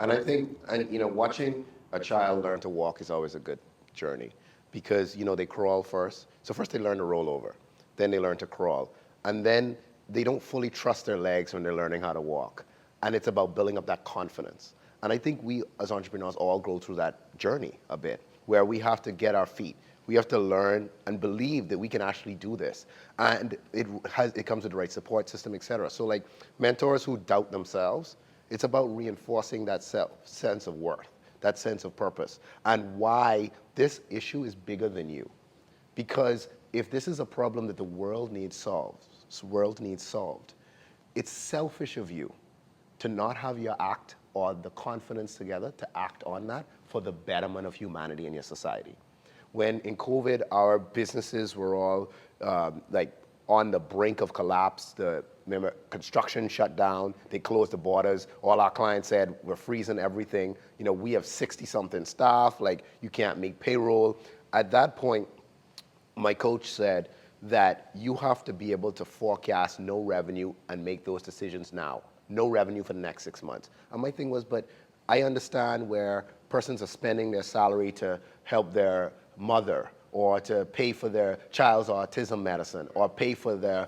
And I think, watching a child learn to walk is always a good journey because, they crawl first. So first they learn to roll over, then they learn to crawl, and then they don't fully trust their legs when they're learning how to walk. And it's about building up that confidence. And I think we as entrepreneurs all go through that journey a bit, where we have to get our feet. We have to learn and believe that we can actually do this. And it comes with the right support system, et cetera. So like mentors who doubt themselves, it's about reinforcing that sense of worth, that sense of purpose, and why this issue is bigger than you. Because if this is a problem that the world needs solved, it's selfish of you to not have your act or the confidence together to act on that for the betterment of humanity in your society. When in COVID, our businesses were all on the brink of collapse. Remember, construction shut down, they closed the borders. All our clients said, we're freezing everything. We have 60-something staff, you can't make payroll. At that point, my coach said that you have to be able to forecast no revenue and make those decisions now. No revenue for the next 6 months. And my thing was, but I understand where persons are spending their salary to help their mother or to pay for their child's autism medicine or pay for their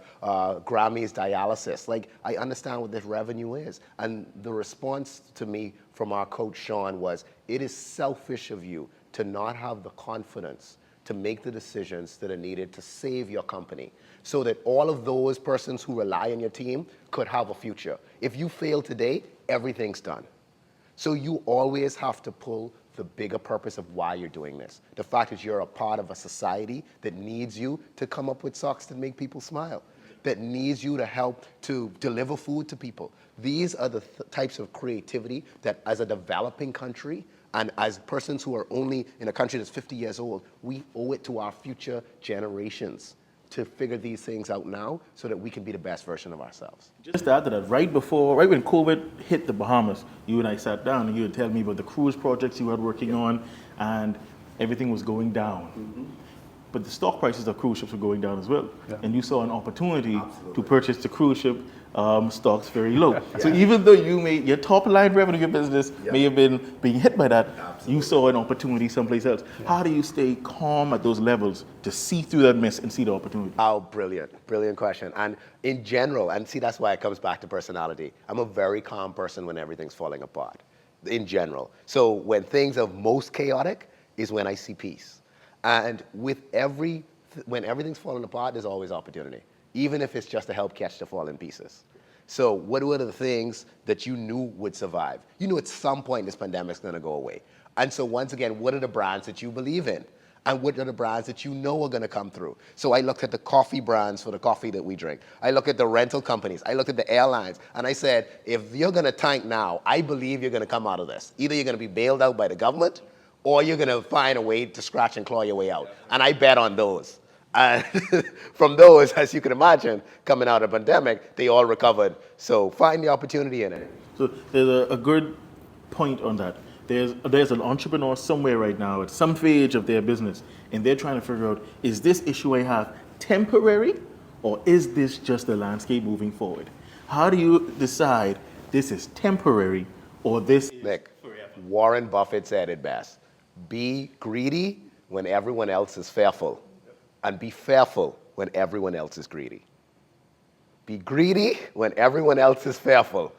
Grammy's dialysis. I understand what this revenue is. And the response to me from our coach, Sean, was, it is selfish of you to not have the confidence to make the decisions that are needed to save your company so that all of those persons who rely on your team could have a future. If you fail today, everything's done. So you always have to pull the bigger purpose of why you're doing this. The fact that you're a part of a society that needs you to come up with socks that make people smile, that needs you to help to deliver food to people. These are the types of creativity that as a developing country and as persons who are only in a country that's 50 years old, we owe it to our future generations to figure these things out now so that we can be the best version of ourselves. Just to add to that, right when COVID hit the Bahamas, you and I sat down and you would tell me about the cruise projects you were working on and everything was going down. Mm-hmm. But the stock prices of cruise ships were going down as well. Yeah. And you saw an opportunity to purchase the cruise ship stocks very low. Yeah. So even though your top line revenue of your business may have been being hit by that, you saw an opportunity someplace else. Yeah. How do you stay calm at those levels to see through that mist and see the opportunity? Oh, brilliant question. And in general, and see, that's why it comes back to personality. I'm a very calm person when everything's falling apart, in general. So when things are most chaotic is when I see peace. And when everything's falling apart, there's always opportunity, even if it's just to help catch the falling pieces. So what were the things that you knew would survive? You knew at some point this pandemic's gonna go away. And so once again, what are the brands that you believe in? And what are the brands that you know are gonna come through? So I looked at the coffee brands for the coffee that we drink. I looked at the rental companies. I looked at the airlines. And I said, if you're gonna tank now, I believe you're gonna come out of this. Either you're gonna be bailed out by the government, or you're gonna find a way to scratch and claw your way out. And I bet on those. And from those, as you can imagine, coming out of the pandemic, they all recovered. So find the opportunity in it. So there's a good point on that. There's an entrepreneur somewhere right now at some stage of their business, and they're trying to figure out, is this issue I have temporary, or is this just the landscape moving forward? How do you decide this is temporary, or this is Nick, forever? Warren Buffett said it best. Be greedy when everyone else is fearful, and be fearful when everyone else is greedy. Be greedy when everyone else is fearful,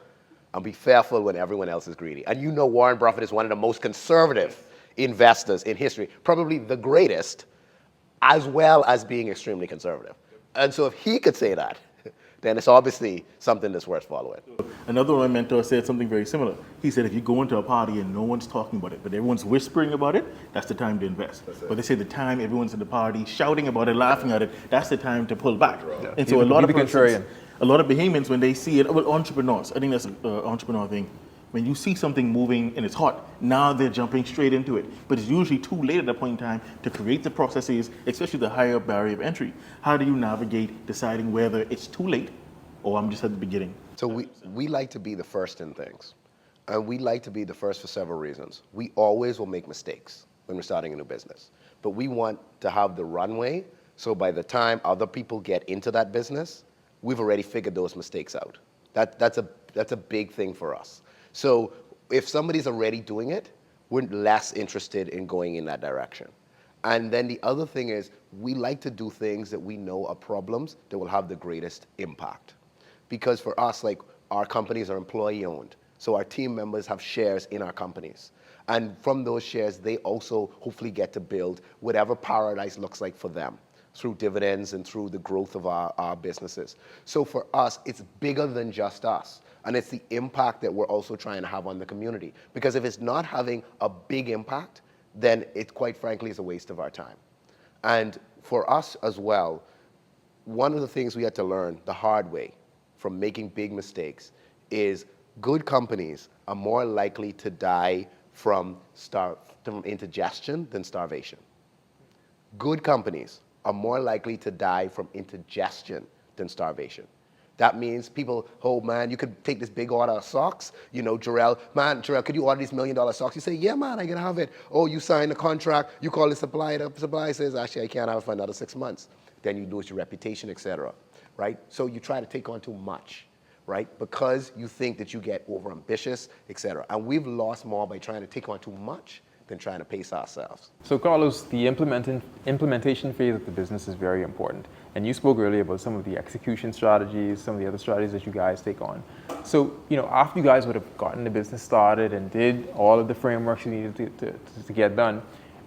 and be fearful when everyone else is greedy. And you know Warren Buffett is one of the most conservative investors in history, probably the greatest, as well as being extremely conservative. And so if he could say that then it's obviously something that's worth following. Another one of my mentors said something very similar. He said, if you go into a party and no one's talking about it, but everyone's whispering about it, that's the time to invest. But they say the time everyone's in the party shouting about it, laughing at it, that's the time to pull back. Yeah. And so a lot Be of the persons, contrarian. a lot of Bahamians, when they see it, well, entrepreneurs, I think that's an entrepreneur thing. When you see something moving and it's hot, now they're jumping straight into it. But it's usually too late at that point in time to create the processes, especially the higher barrier of entry. How do you navigate deciding whether it's too late or I'm just at the beginning? So we like to be the first in things. And we like to be the first for several reasons. We always will make mistakes when we're starting a new business. But we want to have the runway, so by the time other people get into that business, we've already figured those mistakes out. That's a big thing for us. So if somebody's already doing it, we're less interested in going in that direction. And then the other thing is, we like to do things that we know are problems that will have the greatest impact. Because for us, like, our companies are employee owned. So our team members have shares in our companies. And from those shares, they also hopefully get to build whatever paradise looks like for them through dividends and through the growth of our businesses. So for us, it's bigger than just us. And it's the impact that we're also trying to have on the community. Because if it's not having a big impact, then it quite frankly is a waste of our time. And for us as well, one of the things we had to learn the hard way from making big mistakes is good companies are more likely to die from indigestion than starvation. Good companies are more likely to die from indigestion than starvation. That means people, oh man, you could take this big order of socks. You know, Jarrell, could you order these $1 million socks? You say, yeah, man, I can have it. Oh, you sign the contract, you call the supplier says, actually, I can't have it for another 6 months. Then you lose your reputation, etc. Right? So you try to take on too much, right? Because you think that you get overambitious, etc. And we've lost more by trying to take on too much than trying to pace ourselves. So Carlos, the implementation phase of the business is very important. And you spoke earlier about some of the execution strategies, some of the other strategies that you guys take on. So, you know, after you guys would have gotten the business started and did all of the frameworks you needed to get done,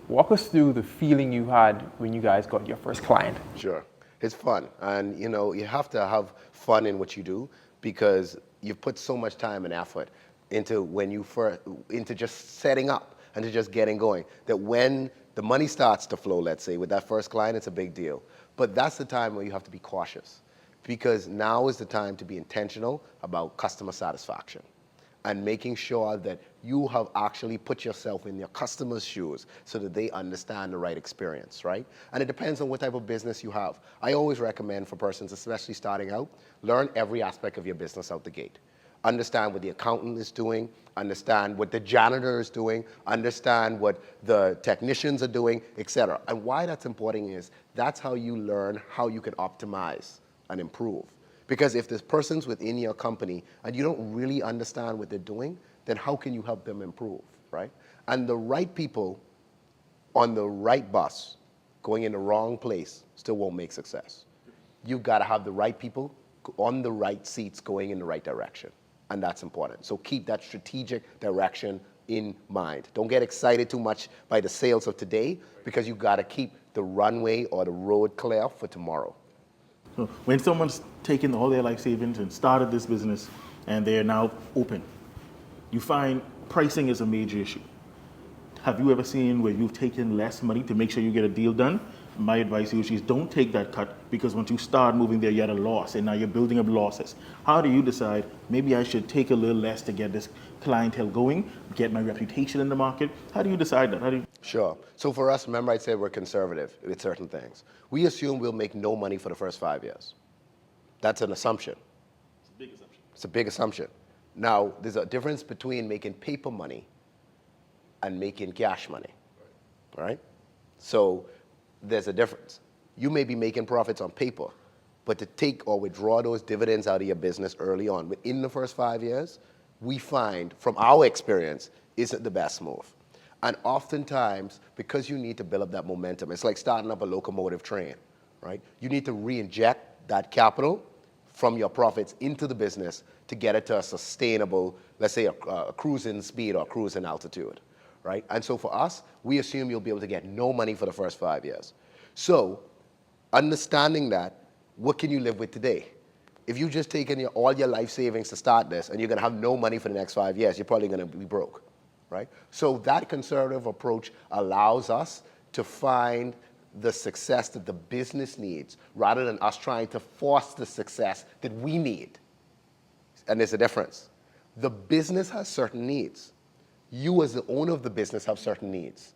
walk us through the feeling you had when you guys got your first client. Sure. It's fun. And, you know, you have to have fun in what you do because you've put so much time and effort into into just setting up and to just getting going, that when the money starts to flow, let's say, with that first client, it's a big deal. But that's the time where you have to be cautious, because now is the time to be intentional about customer satisfaction and making sure that you have actually put yourself in your customer's shoes so that they understand the right experience, right? And it depends on what type of business you have. I always recommend for persons, especially starting out, learn every aspect of your business out the gate. Understand what the accountant is doing, understand what the janitor is doing, understand what the technicians are doing, etc. And why that's important is that's how you learn how you can optimize and improve. Because if there's persons within your company and you don't really understand what they're doing, then how can you help them improve, right? And the right people on the right bus going in the wrong place still won't make success. You've got to have the right people on the right seats going in the right direction. And that's important. So keep that strategic direction in mind. Don't get excited too much by the sales of today, because you've got to keep the runway or the road clear for tomorrow. So when someone's taken all their life savings and started this business and they're now open, you find pricing is a major issue. Have you ever seen where you've taken less money to make sure you get a deal done? My advice usually is don't take that cut, because once you start moving there, you're at a loss, and now you're building up losses. How do you decide, maybe I should take a little less to get this clientele going, get my reputation in the market? How do you decide that? Sure. So for us, remember I said we're conservative with certain things. We assume we'll make no money for the first 5 years. That's an assumption. It's a big assumption. It's a big assumption. Now, there's a difference between making paper money and making cash money, right? So there's a difference. You may be making profits on paper, but to take or withdraw those dividends out of your business early on, within the first 5 years, we find from our experience isn't the best move. And oftentimes, because you need to build up that momentum, it's like starting up a locomotive train, right? You need to re-inject that capital from your profits into the business to get it to a sustainable, let's say a cruising speed or cruising altitude, right? And so for us, we assume you'll be able to get no money for the first 5 years. So understanding that, what can you live with today? If you just taken all your life savings to start this and you're going to have no money for the next 5 years, you're probably going to be broke, right? So that conservative approach allows us to find the success that the business needs rather than us trying to force the success that we need. And there's a difference. The business has certain needs. You as the owner of the business have certain needs.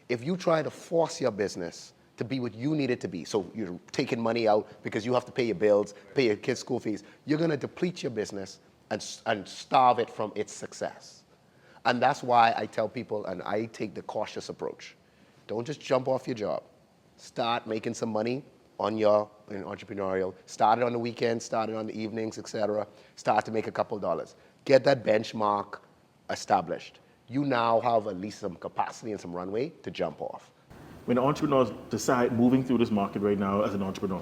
If you try to force your business to be what you need it to be, so you're taking money out because you have to pay your bills, pay your kids' school fees, you're going to deplete your business and starve it from its success. And that's why I tell people, and I take the cautious approach. Don't just jump off your job. Start making some money on your entrepreneurial. Start it on the weekends, start it on the evenings, etc. Start to make a couple dollars. Get that benchmark established. You now have at least some capacity and some runway to jump off. When entrepreneurs decide moving through this market right now as an entrepreneur,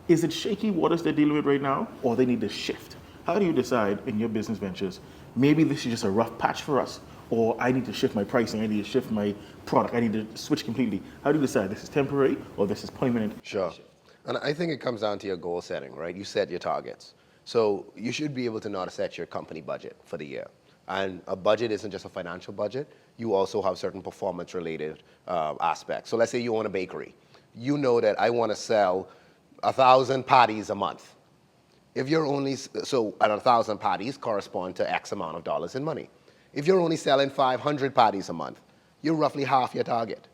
is it shaky waters they're dealing with right now, or they need to shift? How do you decide in your business ventures, maybe this is just a rough patch for us, or I need to shift my pricing, I need to shift my product, I need to switch completely? How do you decide this is temporary or this is permanent? Sure. And I think it comes down to your goal setting, right? You set your targets. So you should be able to know how to set your company budget for the year. And a budget isn't just a financial budget. You also have certain performance-related aspects. So let's say you own a bakery. You know that I want to sell 1,000 patties a month. If you're only, so and 1,000 patties correspond to X amount of dollars in money. If you're only selling 500 patties a month, you're roughly half your target.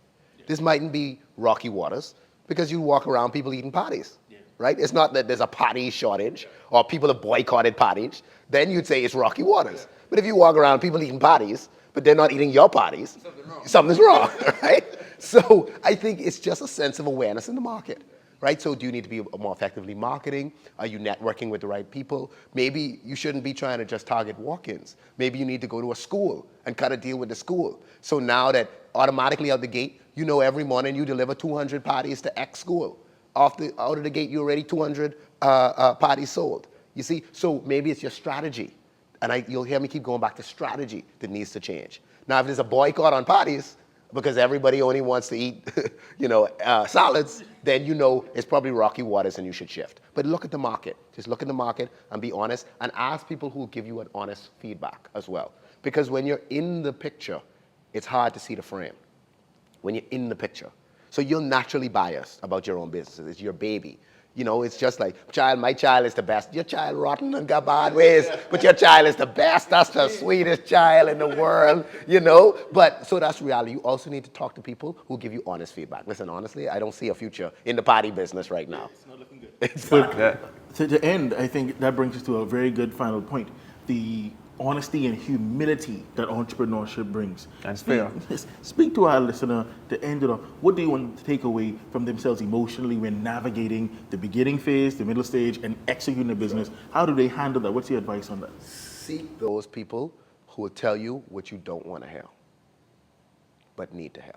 This mightn't be rocky waters because you walk around people eating patties, right? It's not that there's a patty shortage or people have boycotted patties. Then you'd say it's rocky waters. But if you walk around people eating patties, but they're not eating your patties, something's wrong, right? So I think it's just a sense of awareness in the market, right? So do you need to be more effectively marketing? Are you networking with the right people? Maybe you shouldn't be trying to just target walk-ins. Maybe you need to go to a school and cut a deal with the school. So now that automatically out the gate, you know every morning you deliver 200 patties to X school. Out of the gate, you're already 200 patties sold. You see, so maybe it's your strategy. And you'll hear me keep going back to strategy that needs to change. Now, if there's a boycott on patties because everybody only wants to eat, salads, then you know it's probably rocky waters and you should shift. But look at the market. Just look at the market and be honest and ask people who will give you an honest feedback as well. Because when you're in the picture, it's hard to see the frame. When you're in the picture. So you're naturally biased about your own business. It's your baby. It's just like, my child is the best. Your child rotten and got bad ways, but your child is the best. That's the sweetest child in the world, But so that's reality. You also need to talk to people who give you honest feedback. Listen, honestly, I don't see a future in the party business right now. It's not looking good. Exactly. To end, I think that brings us to a very good final point. The honesty and humility that entrepreneurship brings. That's fair. Speak to our listener to end it off. What do you want to take away from themselves emotionally when navigating the beginning phase, the middle stage, and executing the business? How do they handle that? What's your advice on that? Seek those people who will tell you what you don't want to hear, but need to hear.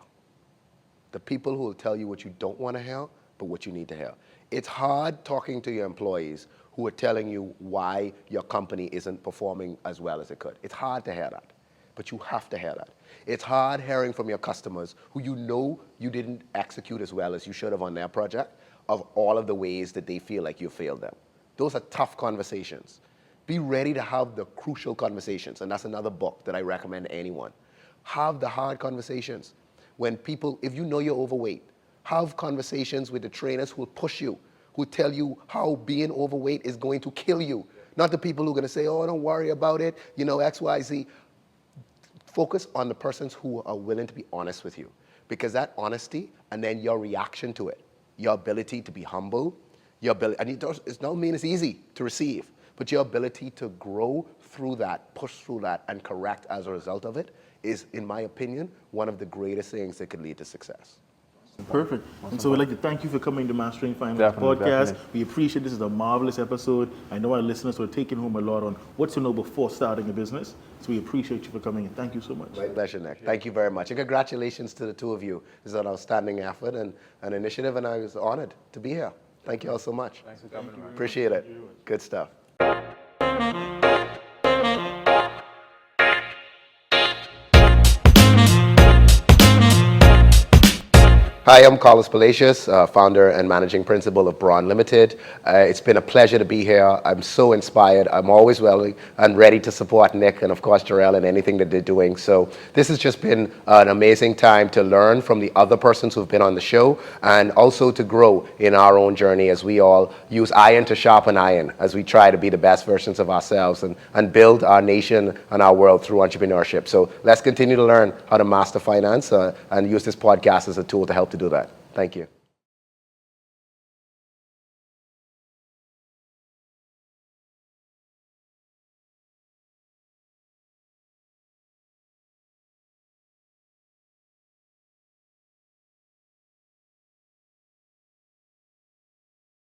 The people who will tell you what you don't want to hear, but what you need to hear. It's hard talking to your employees who are telling you why your company isn't performing as well as it could. It's hard to hear that, but you have to hear that. It's hard hearing from your customers who you didn't execute as well as you should have on their project of all of the ways that they feel like you failed them. Those are tough conversations. Be ready to have the crucial conversations, and that's another book that I recommend to anyone. Have the hard conversations. If you know you're overweight, have conversations with the trainers who will push you, who tell you how being overweight is going to kill you. Not the people who are going to say, oh, don't worry about it, X, Y, Z. Focus on the persons who are willing to be honest with you. Because that honesty and then your reaction to it, your ability to be humble, and it doesn't mean it's easy to receive, but your ability to grow through that, push through that, and correct as a result of it is, in my opinion, one of the greatest things that could lead to success. Perfect. And so we'd like to thank you for coming to Mastering Finance podcast. Definitely. We appreciate this is a marvelous episode. I know our listeners are taking home a lot on what to know before starting a business. So we appreciate you for coming and thank you so much. My pleasure, Nick. Thank you very much. And congratulations to the two of you. This is an outstanding effort and an initiative, and I was honored to be here. Thank you all so much. Thanks for coming. Appreciate it. Good stuff. Hi, I'm Carlos Palacious, founder and managing principal of Bron Limited. It's been a pleasure to be here. I'm so inspired. I'm always willing and ready to support Nick and, of course, Jarrell in anything that they're doing. So this has just been an amazing time to learn from the other persons who've been on the show and also to grow in our own journey as we all use iron to sharpen iron as we try to be the best versions of ourselves and build our nation and our world through entrepreneurship. So let's continue to learn how to master finance and use this podcast as a tool to help to do that. Thank you.